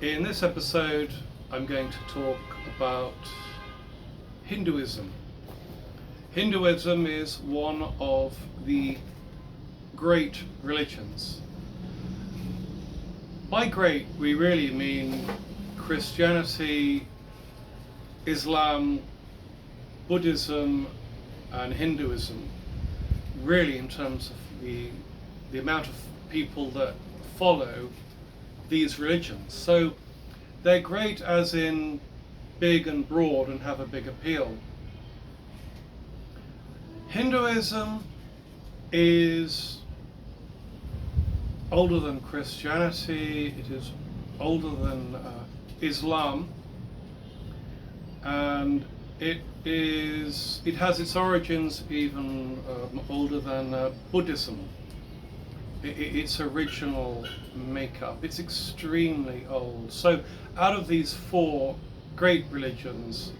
In this episode, I'm going to talk about Hinduism. Hinduism is one of the great religions. By great, we really mean Christianity, Islam, Buddhism, and Hinduism. Really, in terms of the amount of people that follow these religions. So they're great as in big and broad and have a big appeal. Hinduism is older than Christianity, it is older than Islam, and it has its origins even older than Buddhism. Its original makeup, it's extremely old. So out of these four great religions,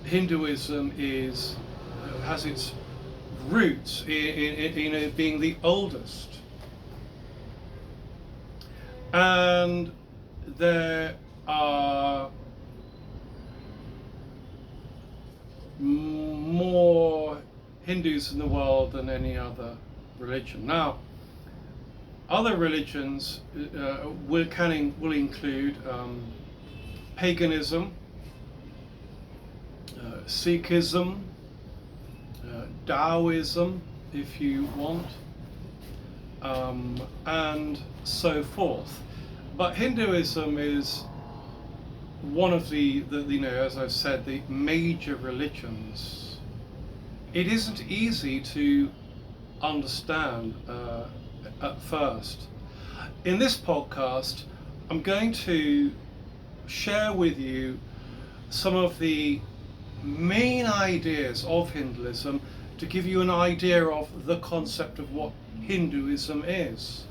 Hinduism has its roots in being the oldest. And there are more Hindus in the world than any other religion. Now, other religions will include paganism, Sikhism, Taoism, if you want, and so forth. But Hinduism is one of the as I've said, the major religions. It isn't easy to understand at first. In this podcast, I'm going to share with you some of the main ideas of Hinduism to give you an idea of the concept of what Hinduism is.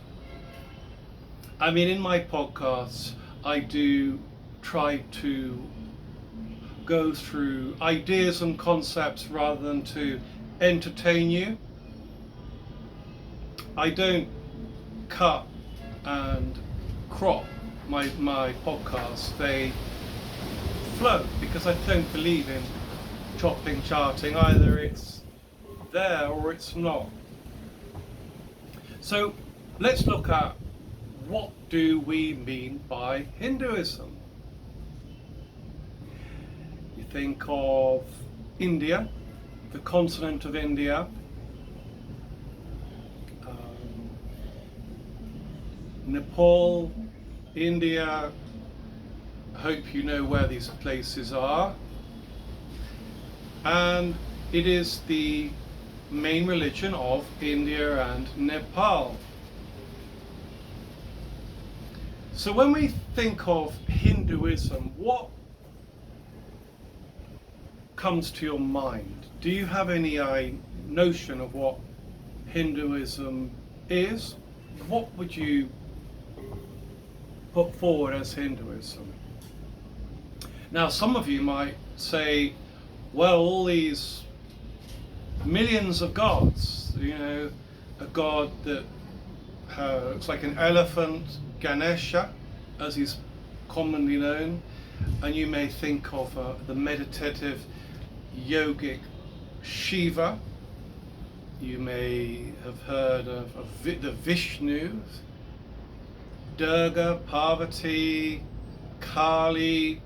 I mean, in my podcasts, I do try to go through ideas and concepts rather than to entertain you. I don't cut and crop my podcasts. They flow because I don't believe in chopping, charting. Either it's there or it's not. So let's look at what do we mean by Hinduism. You think of India, the continent of India, Nepal, India. I hope you know where these places are. And it is the main religion of India and Nepal. So when we think of Hinduism, what comes to your mind? Do you have any notion of what Hinduism is? What would you put forward as Hinduism? Now, some of you might say, well, all these millions of gods, a god that looks like an elephant, Ganesha, as he's commonly known, and you may think of the meditative yogic Shiva. You may have heard of the Vishnu, Durga, Parvati, Kali,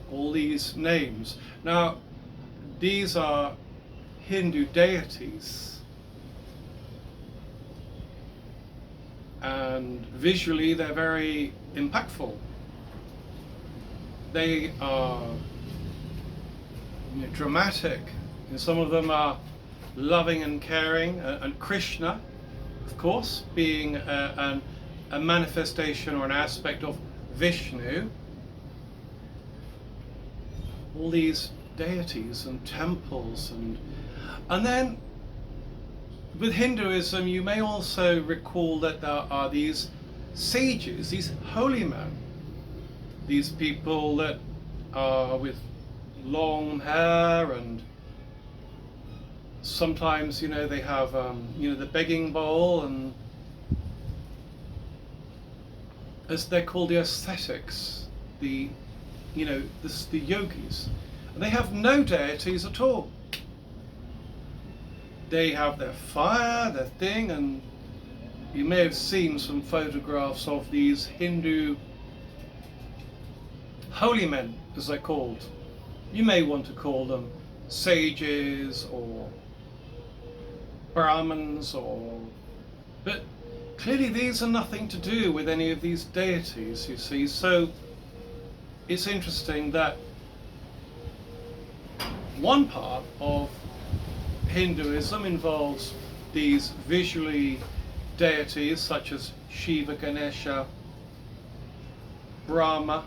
all these names. Now, these are Hindu deities, and visually they're very impactful. They are dramatic, and some of them are loving and caring, and Krishna, of course, being a manifestation or an aspect of Vishnu. All these deities and temples, and then with Hinduism you may also recall that there are these sages, these holy men, these people that are with long hair, and sometimes they have the begging bowl, and as they're called, the ascetics, the the yogis, and they have no deities at all. They have their fire, their thing, and you may have seen some photographs of these Hindu holy men, as they're called. You may want to call them sages or Brahmans, but clearly these are nothing to do with any of these deities, you see. So it's interesting that one part of Hinduism involves these visually deities such as Shiva, Ganesha, Brahma,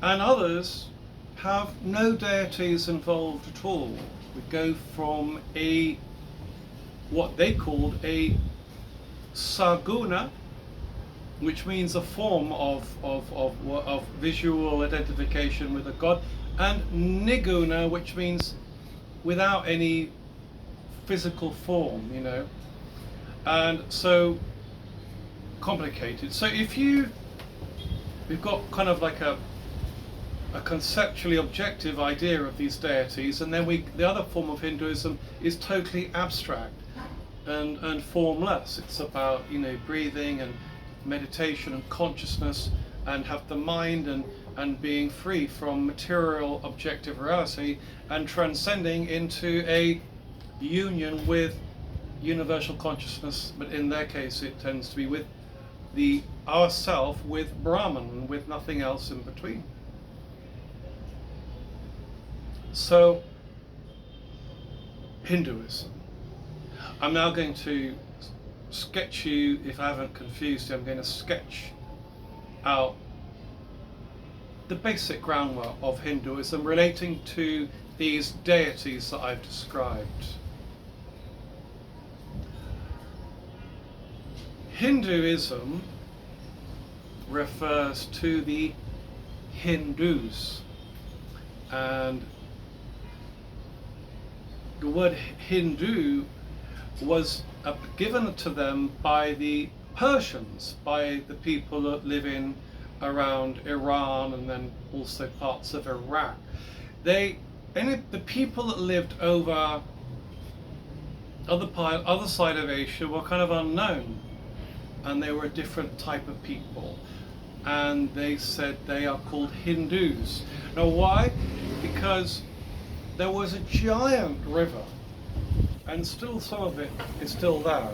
and others have no deities involved at all. We go from what they called a saguna, which means a form of visual identification with a god, and niguna, which means without any physical form, and so complicated. So we've got kind of like a conceptually objective idea of these deities, and then the other form of Hinduism is totally abstract and formless. It's about breathing and meditation and consciousness, and have the mind and being free from material objective reality and transcending into a union with universal consciousness, but in their case it tends to be with the ourself, with Brahman, with nothing else in between. So Hinduism. I'm now going to sketch you, if I haven't confused you, I'm going to sketch out the basic groundwork of Hinduism relating to these deities that I've described. Hinduism refers to the Hindus, and the word Hindu was given to them by the Persians, by the people that live in around Iran and then also parts of Iraq. The people that lived over other side of Asia were kind of unknown, and they were a different type of people, and they said they are called Hindus. Now why? Because there was a giant river, and still some of it is still there,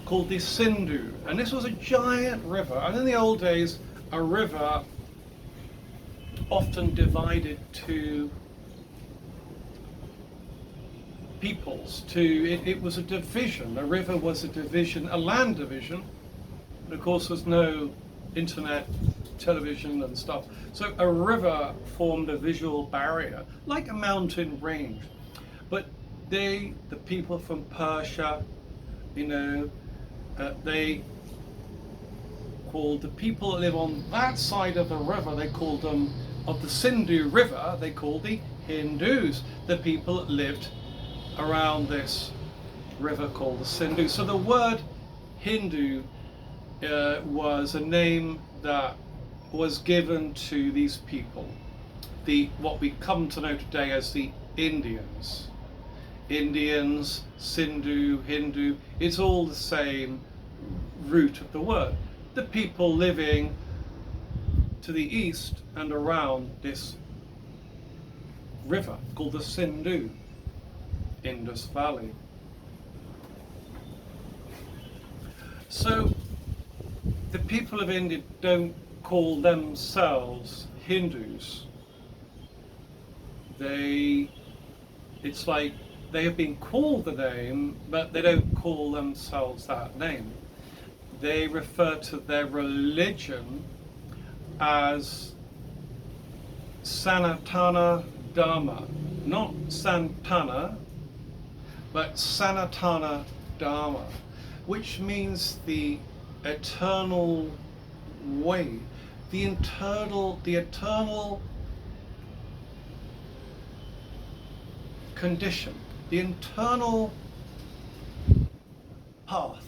called the Sindhu, and this was a giant river. And in the old days, a river often divided to peoples. It was a division. A river was a division, a land division. And of course, there's no internet, television, and stuff. So a river formed a visual barrier, like a mountain range. But the people from Persia, they called the people that live on that side of the river, they called them, of the Sindhu River, they called the Hindus, the people that lived around this river called the Sindhu. So the word Hindu was a name that was given to these people, what we come to know today as the Indians. Indians, Sindhu, Hindu, it's all the same root of the word. The people living to the east and around this river called the Sindhu, Indus Valley. So the people of India don't call themselves Hindus. It's like they have been called the name, but they don't call themselves that name. They refer to their religion as Sanatana Dharma. Not Santana, but Sanatana Dharma, which means the eternal way, the eternal condition, the internal path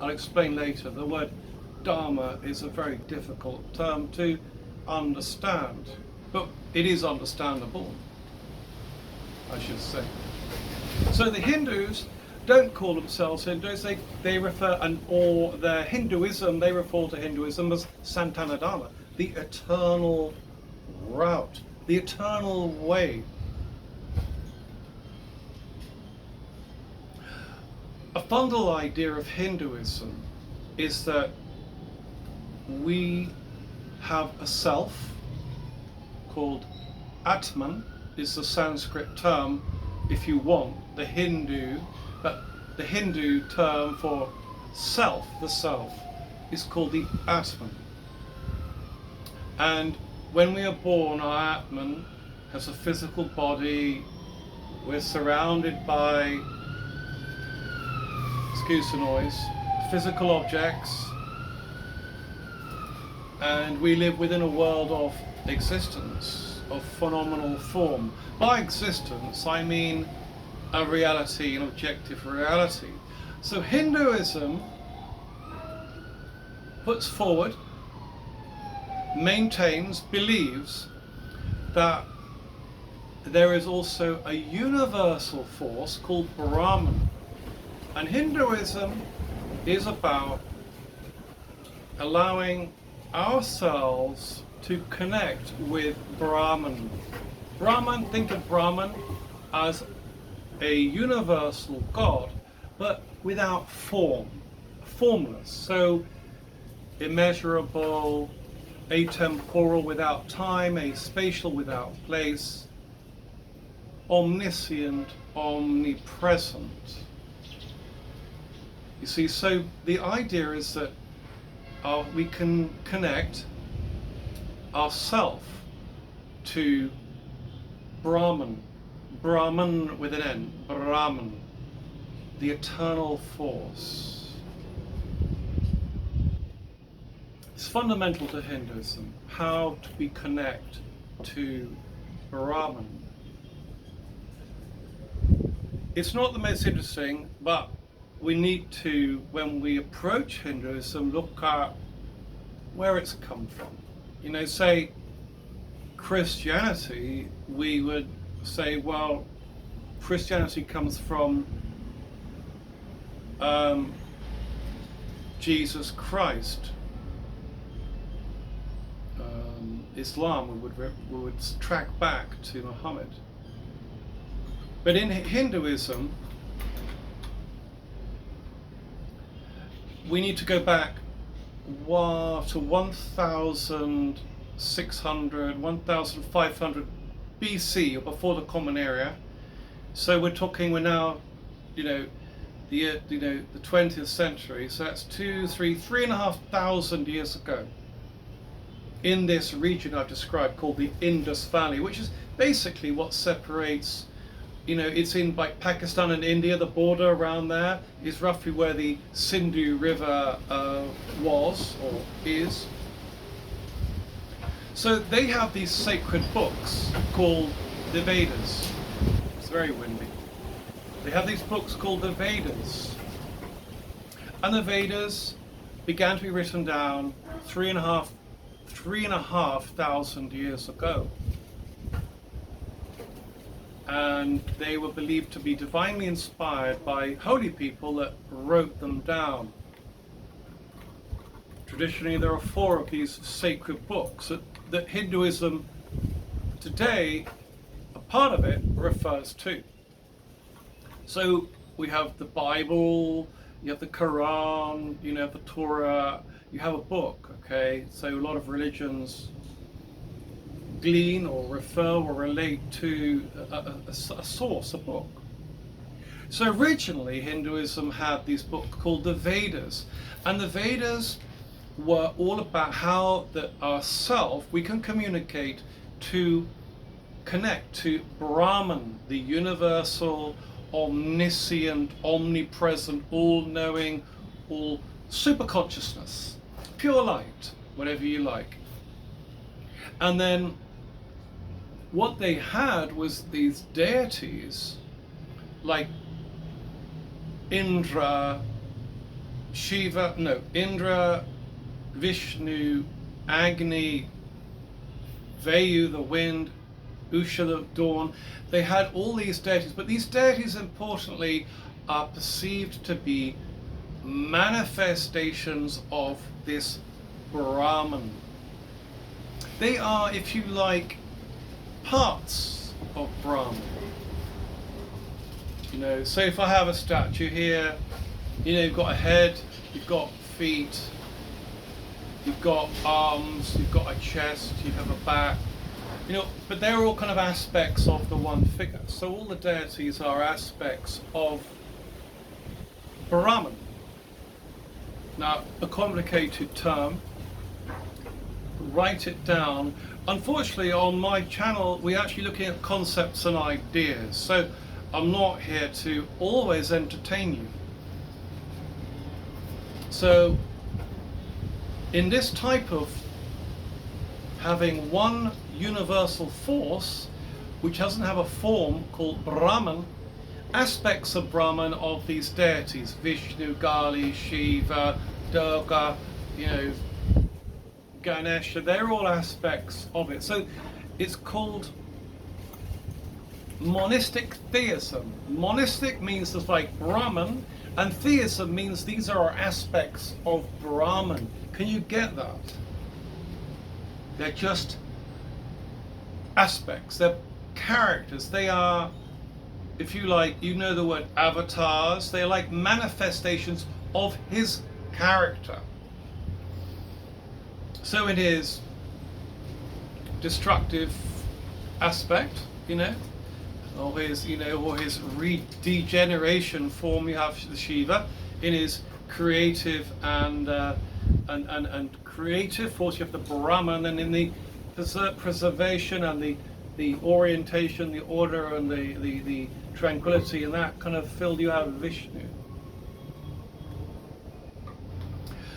I'll explain later, the word Dharma is a very difficult term to understand, but it is understandable, I should say. So the Hindus don't call themselves Hindus, they refer, or their Hinduism, they refer to Hinduism as Sanatana Dharma, the eternal route, the eternal way. A fundamental idea of Hinduism is that we have a self called Atman, is the Sanskrit term, if you want, the Hindu term for self, the self, is called the Atman. And when we are born, our Atman has a physical body, we're surrounded by, excuse the noise, physical objects, and we live within a world of existence, of phenomenal form. By existence, I mean a reality, an objective reality. So Hinduism puts forward, maintains, believes that there is also a universal force called Brahman. And Hinduism is about allowing ourselves to connect with Brahman. Brahman, think of Brahman as a universal God, but without form, formless. So immeasurable, atemporal without time, aspatial without place, omniscient, omnipresent. You see, so the idea is that we can connect ourself to Brahman, Brahman with an N, Brahman, the eternal force. It's fundamental to Hinduism, how we connect to Brahman. It's not the most interesting, but we need to, when we approach Hinduism, look at where it's come from. You know, say Christianity, we would say, well, Christianity comes from Jesus Christ. Islam, we would track back to Muhammad. But in Hinduism, we need to go back to 1,600, 1,500 BC, or before the Common Era. So we're now, the 20th century. So that's 3,500 years ago. In this region I've described called the Indus Valley, which is basically what separates, it's in like Pakistan and India, the border around there is roughly where the Sindhu River was or is. So they have these sacred books called the Vedas. It's very windy. They have these books called the Vedas. And the Vedas began to be written down 3,500 years ago. And they were believed to be divinely inspired by holy people that wrote them down. Traditionally, there are 4 of these sacred books that Hinduism today, a part of it, refers to. So we have the Bible, you have the Quran, you have the Torah, you have a book, okay? So a lot of religions glean or refer or relate to a source, a book. So originally Hinduism had these books called the Vedas, and the Vedas were all about how that ourself, we can communicate to connect to Brahman, the universal, omniscient, omnipresent, all-knowing, all super consciousness, pure light, whatever you like. And then what they had was these deities like Indra, Shiva, no, Indra, Vishnu, Agni, Vayu, the wind, Usha, the dawn. They had all these deities, but these deities, importantly, are perceived to be manifestations of this Brahman. They are, if you like, parts of Brahman. You know, so if I have a statue here, you know, you've got a head, you've got feet, you've got arms, you've got a chest, you have a back, you know, but they're all kind of aspects of the one figure. So all the deities are aspects of Brahman. Now, a complicated term, write it down. Unfortunately, on my channel, we're actually looking at concepts and ideas. So I'm not here to always entertain you. So in this type of having one universal force, which doesn't have a form, called Brahman, aspects of Brahman of these deities, Vishnu, Kali, Shiva, Durga, you know, Ganesha, they're all aspects of it. So it's called monistic theism. Monistic means there's like Brahman, and theism means these are aspects of Brahman. Can you get that? They're just aspects, they're characters, they are, if you like, you know the word avatars, they're like manifestations of his character. So in his destructive aspect, you know, or his, you know, or his degeneration form, you have the Shiva. In his creative and creative force, you have the Brahman, and in the preservation and the orientation, the order, and the tranquility, and that kind of field, you have Vishnu.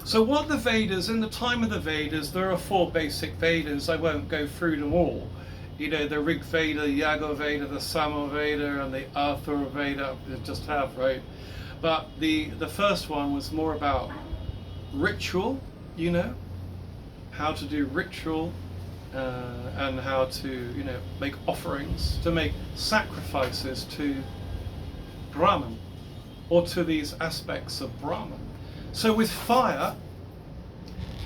So what the Vedas, in the time of the Vedas, there are 4 basic Vedas. I won't go through them all. You know, the Rig Veda, the Yaga Veda, the Sama Veda, and the Arthur Veda, they just have, right? But the first one was more about ritual, you know, how to do ritual, and how to, you know, make offerings, to make sacrifices to Brahman, or to these aspects of Brahman. So with fire,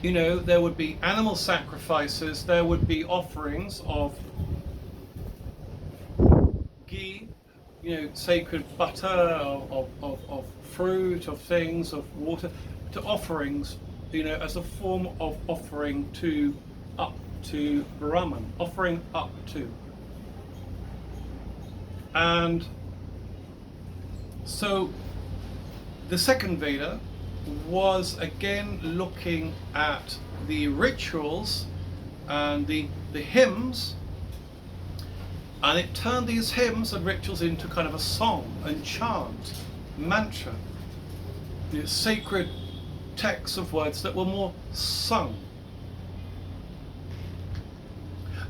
you know, there would be animal sacrifices, there would be offerings of ghee, you know, sacred butter, of fruit, of things, of water, to offerings, you know, as a form of offering to, up to Brahman, offering up to. And so the second Veda was again looking at the rituals and the hymns, and it turned these hymns and rituals into kind of a song and chant, mantra, you know, sacred texts of words that were more sung.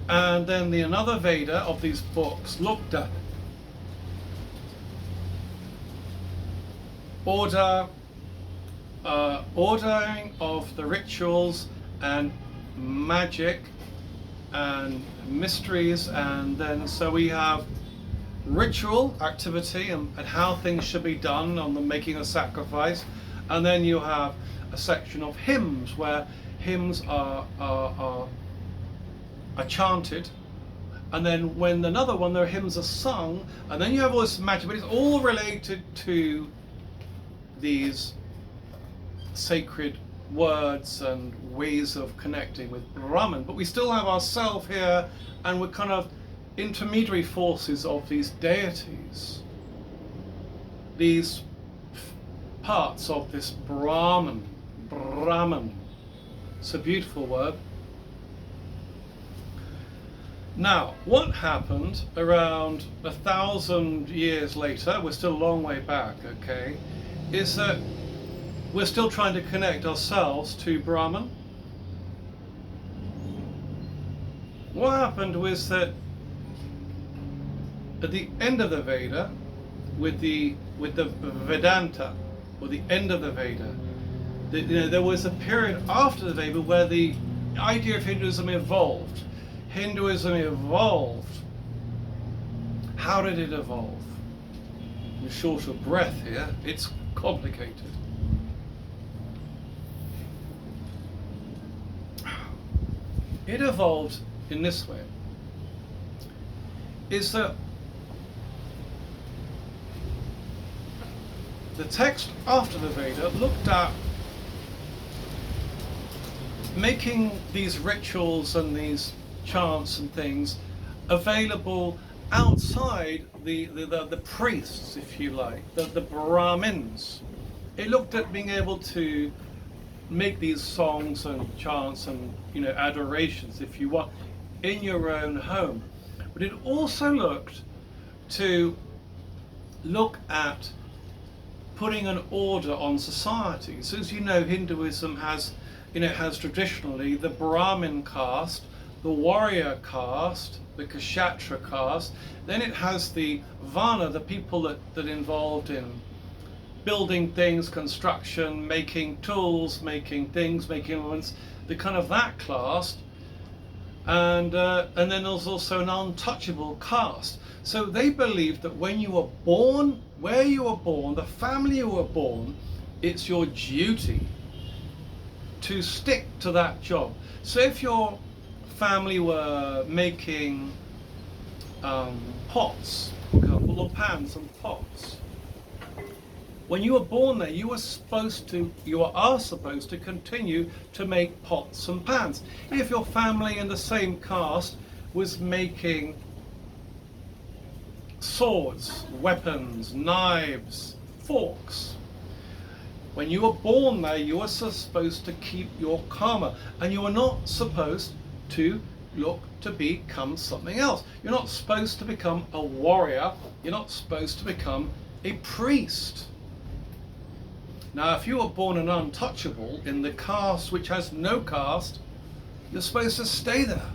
And then another Veda of these books looked at ordering of the rituals and magic and mysteries, and then so we have ritual activity and how things should be done on the making a sacrifice, and then you have a section of hymns where hymns are chanted, and then when another one, their hymns are sung, and then you have all this magic, but it's all related to these sacred words and ways of connecting with Brahman. But we still have ourselves here, and we're kind of intermediary forces of these deities, these parts of this Brahman. It's a beautiful word. Now, what happened around 1,000 years later, we're still a long way back, okay, is that we're still trying to connect ourselves to Brahman. What happened was that at the end of the Veda, with the Vedanta, or the end of the Veda, There was a period after the Veda where the idea of Hinduism evolved. Hinduism evolved. How did it evolve? I'm short of breath here. It's complicated. It evolved in this way. Is that the text after the Veda looked at making these rituals and these chants and things available outside the priests, if you like, the Brahmins. It looked at being able to make these songs and chants and adorations, if you want, in your own home. But it also looked at putting an order on society. So as you know, Hinduism has traditionally the Brahmin caste, the warrior caste, the Kshatriya caste. Then it has the Varna, the people that involved in building things, construction, making tools, making things, making implements, the kind of that class. And then there's also an untouchable caste. So they believed that when you were born, where you were born, the family you were born, it's your duty to stick to that job. So if your family were making pots, for example, or pans and pots, when you were born there, you are supposed to continue to make pots and pans. If your family in the same caste was making swords, weapons, knives, forks, when you were born there, you were supposed to keep your karma, and you were not supposed to look to become something else. You're not supposed to become a warrior. You're not supposed to become a priest. Now, if you were born an untouchable in the caste which has no caste, you're supposed to stay there.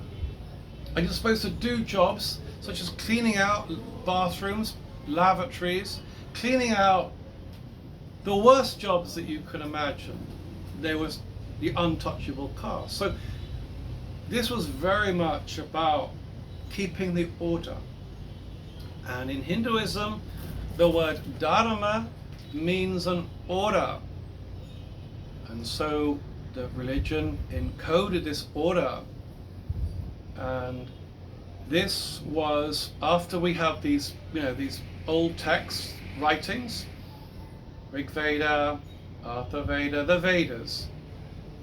And you're supposed to do jobs such as cleaning out bathrooms, lavatories, cleaning out the worst jobs that you can imagine. There was the untouchable caste. So this was very much about keeping the order. And in Hinduism, the word dharma means an order. And so the religion encoded this order. And this was after we have these old texts, writings, Rig Veda, Atha Veda, the Vedas.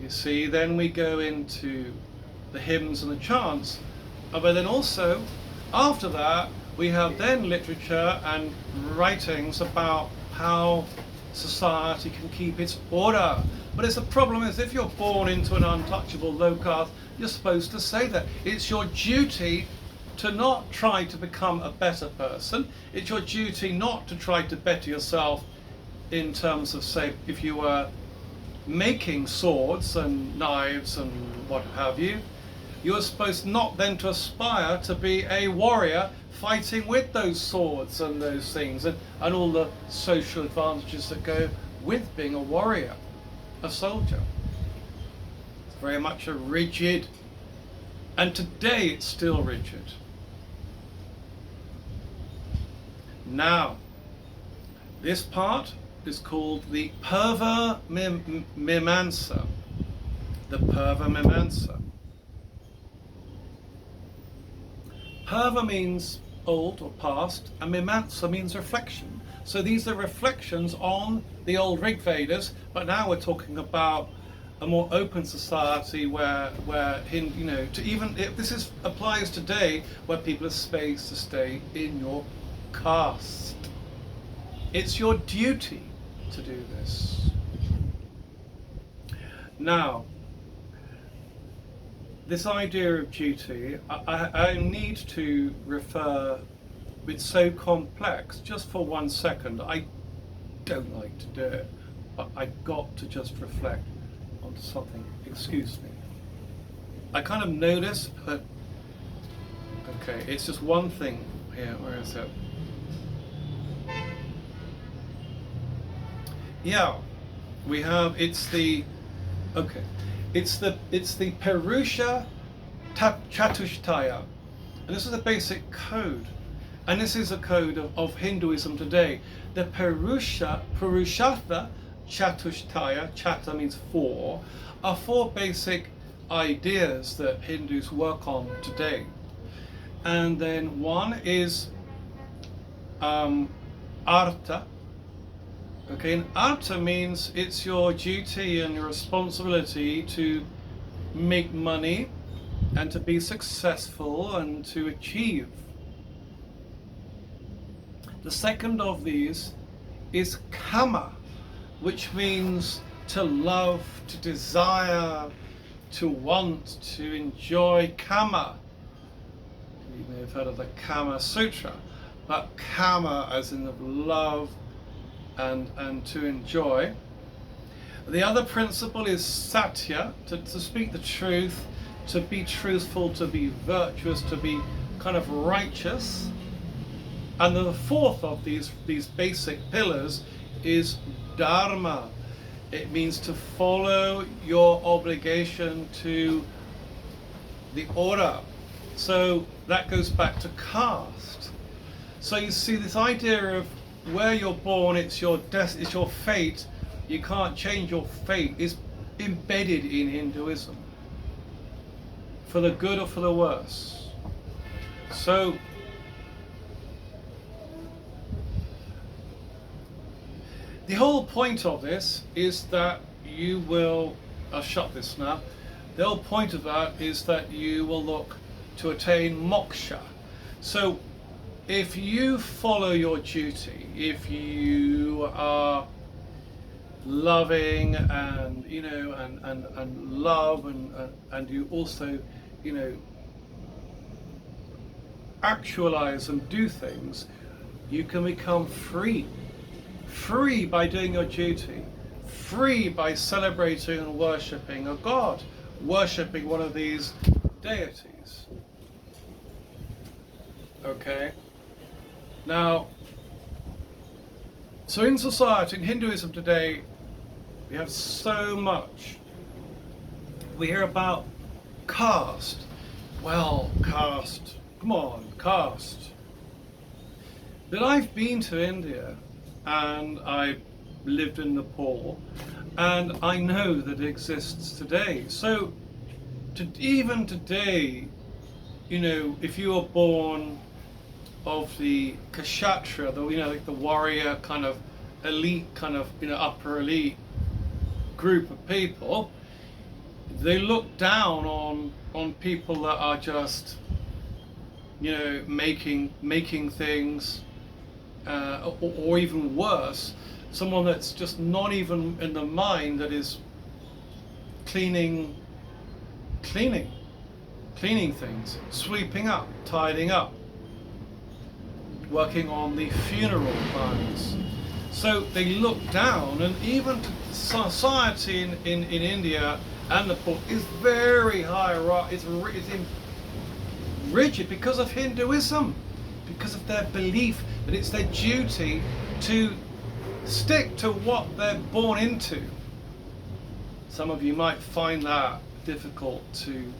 You see, then we go into the hymns and the chants, but then also after that we have then literature and writings about how society can keep its order. But it's the problem is if you're born into an untouchable low caste, you're supposed to say that. It's your duty to not try to become a better person. It's your duty not to try to better yourself in terms of, say, if you were making swords and knives and what have you, you're supposed not then to aspire to be a warrior fighting with those swords and those things and all the social advantages that go with being a warrior, a soldier. It's very much a rigid, and today it's still rigid. Now, this part is called the Purva Mimamsa. The Purva Mimamsa. Purva means old or past, and Mimamsa means reflection. So these are reflections on the old Rig Vedas, but now we're talking about a more open society where to even if this applies today, where people are supposed to stay in your caste. It's your duty to do this. Now, this idea of duty, I need to refer, it's so complex, just for 1 second. I don't like to do it, but I got to just reflect onto something. Excuse me. I kind of know this, but okay, it's just one thing here. Where is it? Yeah. we have, it's the Purusha Chatushtaya, and this is the basic code, and this is a code of Hinduism today. The Purushartha Chatushtaya, Chata means four, are four basic ideas that Hindus work on today. And then one is Artha. Okay, and Artha means it's your duty and your responsibility to make money and to be successful and to achieve. The second of these is Kama, which means to love, to desire, to want, to enjoy. Kama. You may have heard of the Kama Sutra, but Kama as in of love and to enjoy. The other principle is Satya, to speak the truth, to be truthful, to be virtuous, to be kind of righteous. And then the fourth of these basic pillars is Dharma. It means to follow your obligation to the order. So that goes back to caste. So you see this idea of where you're born, it's your it's your fate. You can't change your fate. Is embedded in Hinduism, for the good or for the worse. So the whole point of this is that you will, I'll shut this now, the whole point of that is that you will look to attain moksha. So if you follow your duty, if you are loving and and love and you also actualize and do things, you can become free. Free by doing your duty, free by celebrating and worshipping a god, worshipping one of these deities. Okay? Now, so in society, in Hinduism today, we have so much. We hear about caste. Well, caste. Come on, caste. But I've been to India and I lived in Nepal, and I know that it exists today. So, even today, if you were born of the kshatriya, like the warrior kind of elite, kind of upper elite group of people, they look down on people that are just making things. Or even worse, someone that's just not even in the mind, that is cleaning things, sweeping up, tidying up, working on the funeral pyres. So they look down, and even society in India and Nepal is very hierarchical. It's rigid because of Hinduism, because of their belief that it's their duty to stick to what they're born into. Some of you might find that difficult to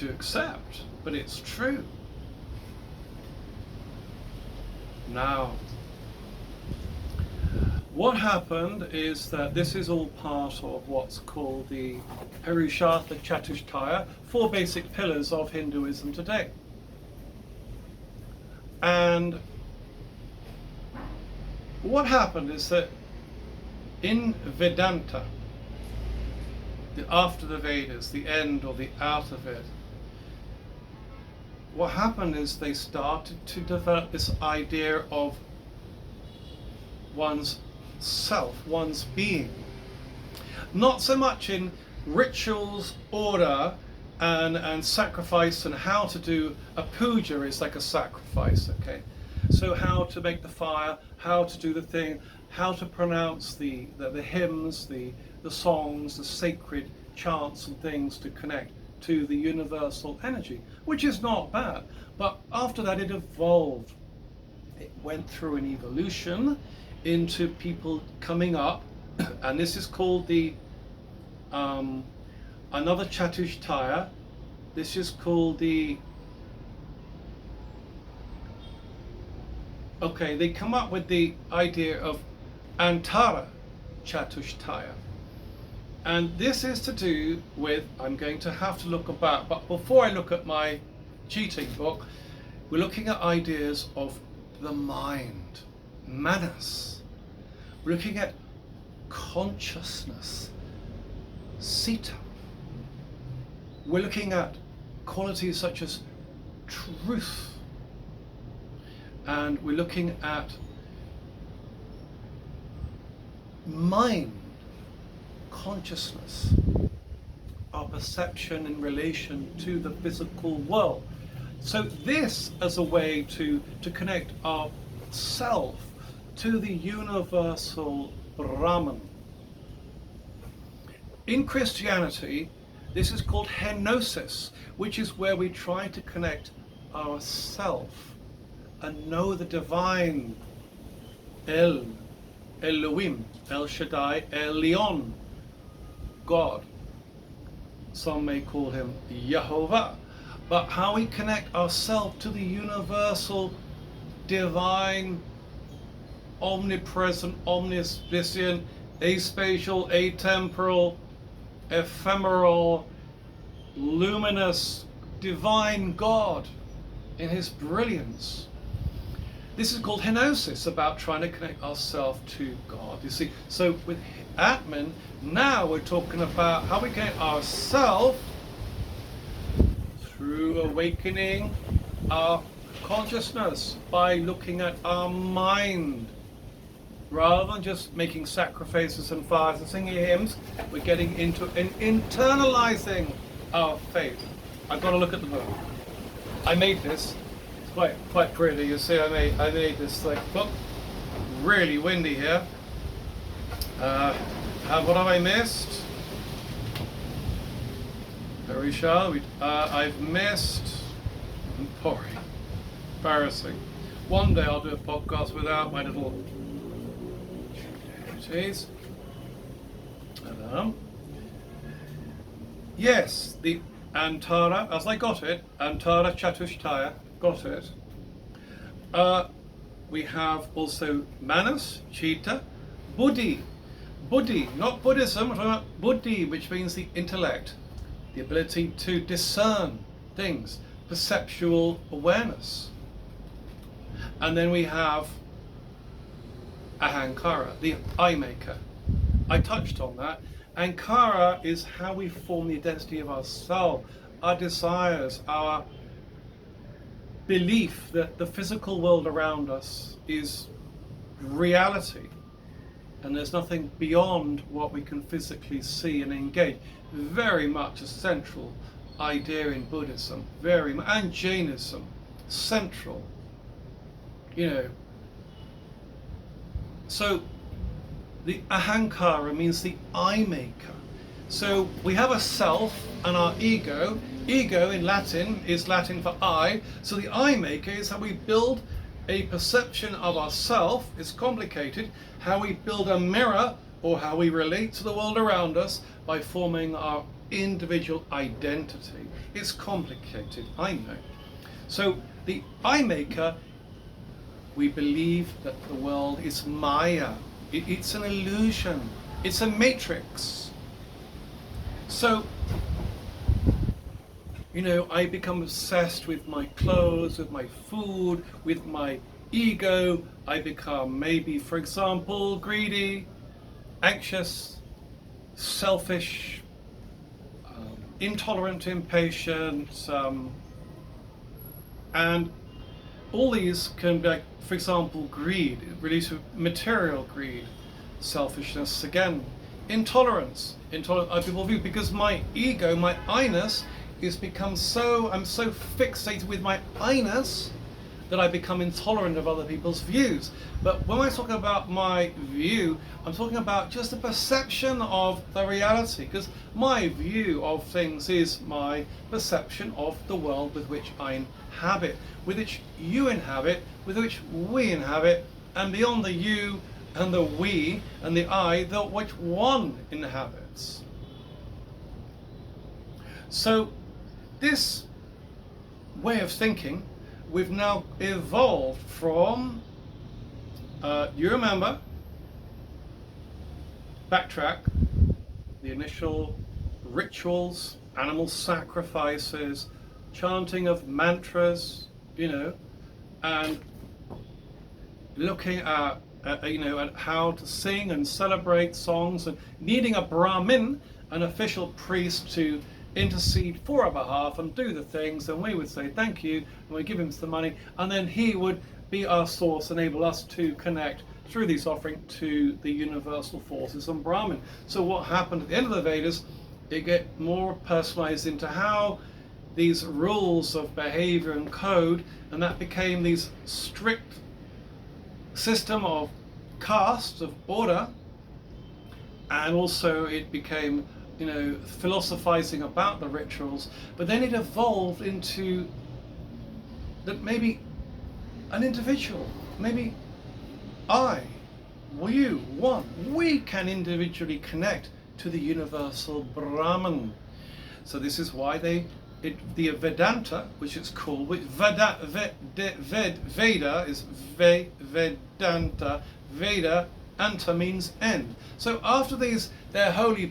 accept, but it's true. Now, what happened is that this is all part of what's called the Purushartha Chatushtaya, four basic pillars of Hinduism today. And what happened is that in Vedanta, after the Vedas, the end or the out of it, what happened is they started to develop this idea of one's self, one's being. Not so much in rituals, order, and sacrifice, and how to do a puja is like a sacrifice, okay? So how to make the fire, how to do the thing, how to pronounce the hymns, the songs, the sacred chants and things to connect to the universal energy, which is not bad. But after that it evolved. It went through an evolution into people coming up, and this is called the another Chatushtaya. This is called the, okay, they come up with the idea of Antara Chatushtaya. And this is to do with, I'm going to have to look about, but before I look at my cheating book, we're looking at ideas of the mind, manas. We're looking at consciousness, sita. We're looking at qualities such as truth. And we're looking at mind, consciousness, our perception in relation to the physical world. So this as a way to connect our self to the universal Brahman. In Christianity, this is called henosis, which is where we try to connect ourself and know the divine, Elohim, El Shaddai, Elyon, God. Some may call him Yehovah. But how we connect ourselves to the universal, divine, omnipresent, omniscient, aspatial, atemporal, ephemeral, luminous, divine God in his brilliance. This is called henosis, about trying to connect ourselves to God. You see, so with Atman, now we're talking about how we connect ourselves through awakening our consciousness by looking at our mind. Rather than just making sacrifices and fires and singing hymns, we're getting into and internalizing our faith. I've got to look at the book. I made this. It's quite pretty. You see, I made this like book. Really windy here. What have I missed? Very shall we? I've missed. Boring. Embarrassing. One day I'll do a podcast without my little. Jeez. Yes, the Antara, as I got it, Antara Chatushtaya, got it. We have also Manas, Chitta, Buddhi. Buddhi, not Buddhism, we're talking about Buddhi, which means the intellect, the ability to discern things, perceptual awareness. And then we have Ahankara, the I maker. I touched on that. Ahankara is how we form the identity of ourself, our desires, our belief that the physical world around us is reality and there's nothing beyond what we can physically see and engage. Very much a central idea in Buddhism, very much, and Jainism, central, you know. So the Ahankara means the I maker. So we have a self and our ego. Ego in Latin is Latin for I. So the I maker is how we build a perception of ourself. It's complicated. How we build a mirror or how we relate to the world around us by forming our individual identity. It's complicated, I know. So the I maker, we believe that the world is Maya. It's an illusion. It's a matrix. So, you know, I become obsessed with my clothes, with my food, with my ego. I become maybe, for example, greedy, anxious, selfish, intolerant, impatient, and all these can be, like, for example, greed, release of material greed, selfishness again, intolerance people view, because my ego, my I-ness, is become so, I'm so fixated with my I-ness that I become intolerant of other people's views. But when I talk about my view, I'm talking about just the perception of the reality, because my view of things is my perception of the world with which I inhabit, with which you inhabit, with which we inhabit, and beyond the you and the we and the I, which one inhabits. So this way of thinking, we've now evolved from, you remember, backtrack, the initial rituals, animal sacrifices, chanting of mantras, and looking at how to sing and celebrate songs, and needing a Brahmin, an official priest, to intercede for our behalf and do the things, and we would say thank you, and we give him some money, and then he would be our source, enable us to connect through these offerings to the universal forces and Brahman. So what happened at the end of the Vedas, it get more personalized into how these rules of behavior and code, and that became these strict system of castes, of order, and also it became philosophizing about the rituals. But then it evolved into that maybe an individual, maybe I, you, one, we can individually connect to the universal Brahman. So this is why the Vedanta, which it's called, which Veda is Vedanta, Veda, Anta means end. So after their holy